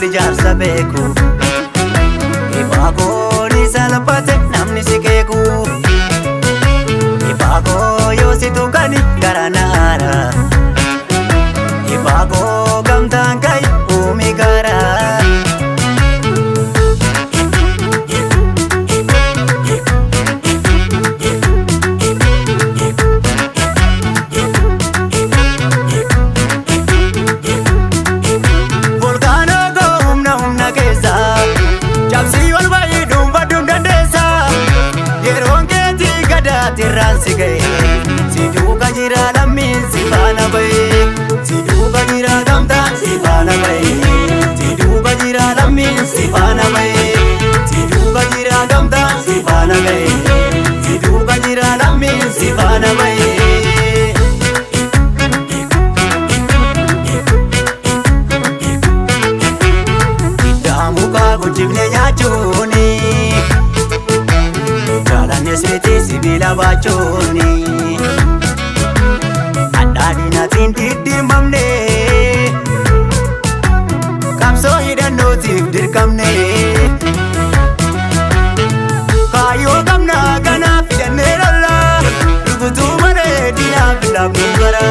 ati jaarsa beeku. Ibaakoo ni salphate namni si keeku. Ibaakoo yoo si tuqani gara naara. Ibaakoo gamtaan kai uumi gara. Tiraan si ga'e si duuka jira lammiin si faana ba'e si duuka jira gamtaan si faana ba'e si duuka jira lammiin si faana ba'e si duuka jira gamtaan si faana ba'e si duuka jira lammiin si faana ba'e. Iddaa mukaa guddifne nyaachuuni. Nesmeti sibila bachoni Adadina tinti mamne Kamso hidanotif dirkamne Kayo kamna gana fidane lalla Rukutu mare dina bila bungara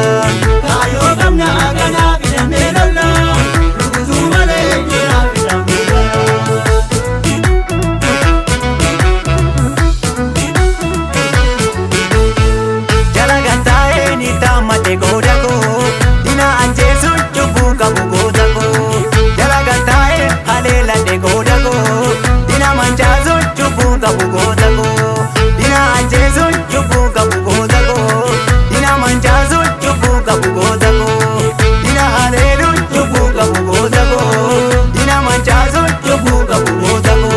Kayo kamna gana fidane lalla Rukutu mare dina bila bungara. Godako dina anjesu chubu kabu godako jalagatai halela de godako dina manjazu chubu kabu godako dina anjesu chubu kabu godako dina manjazu chubu kabu godako dina halelu chubu kabu godako dina manjazu chubu kabu godako.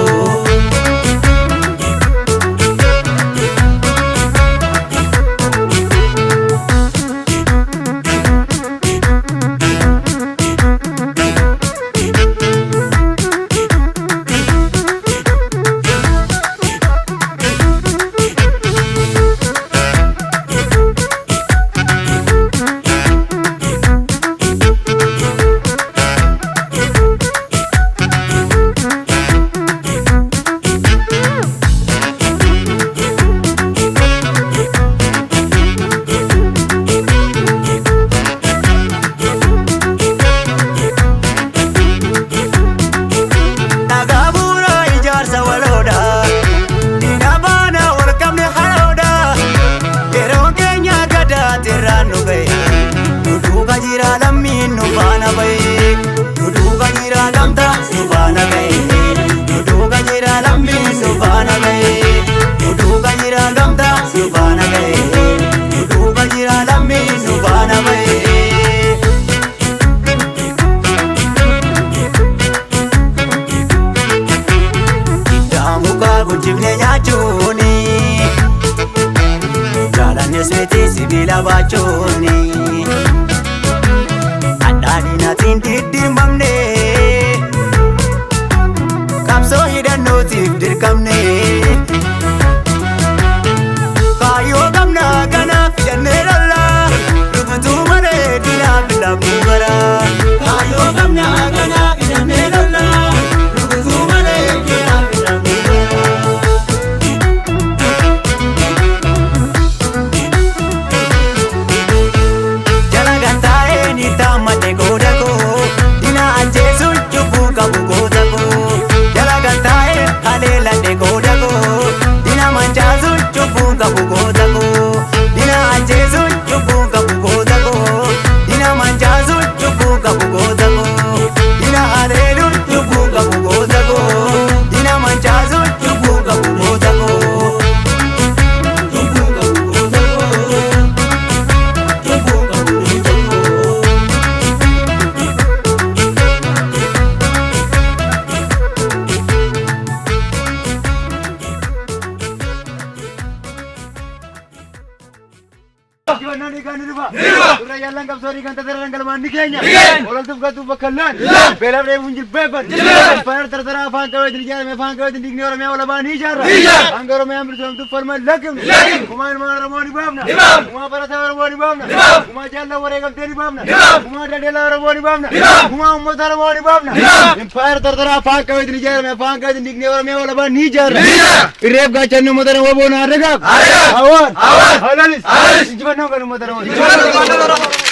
Jira lammiin nu faana ba'e duduuba jira gamtaan nu faana ba'e duduuba jira lammiin nu faana ba'e duduuba jira gamtaan nu faana ba'e duduuba jira lammiin nu faana ba'e. Iddaa mukaa guddifne nyaachuuni jaalannes miti sibiila baachuuni. Adadina tinti mamne Kamso hidanotif dirkamne Kayo kamna gana fidane lalla Rukutu mare dina bila bungara Kayo kamna gana fidane lalla Rukutu mare dina bila bungara. Jalagatai ni tamate godako dina anjesu chubu kabu godako jalagatai halela de godako Jibanani kan riba. Surra yalan kap sorry kan tadar rangal mandi kenya. Orang tu katu bakalan. Bela bela munjil beban. Fire terdara afan kau itu dia, afan kau itu digni orang yang walaban hijar. Anggar orang yang bersama tu formal lakem. Kumai mana ramani bamna. Kumai para thawar ramani bamna. Kumai jalla orang yang teri bamna. Kumai dadela ramani bamna. Kumai ummat ramani bamna. Fire terdara afan kau itu dia, afan kau itu digni orang yang walaban hijar. Irep gacanu mudar wabona regap. Awan. Halalis. Jiban no kan mudar wabona.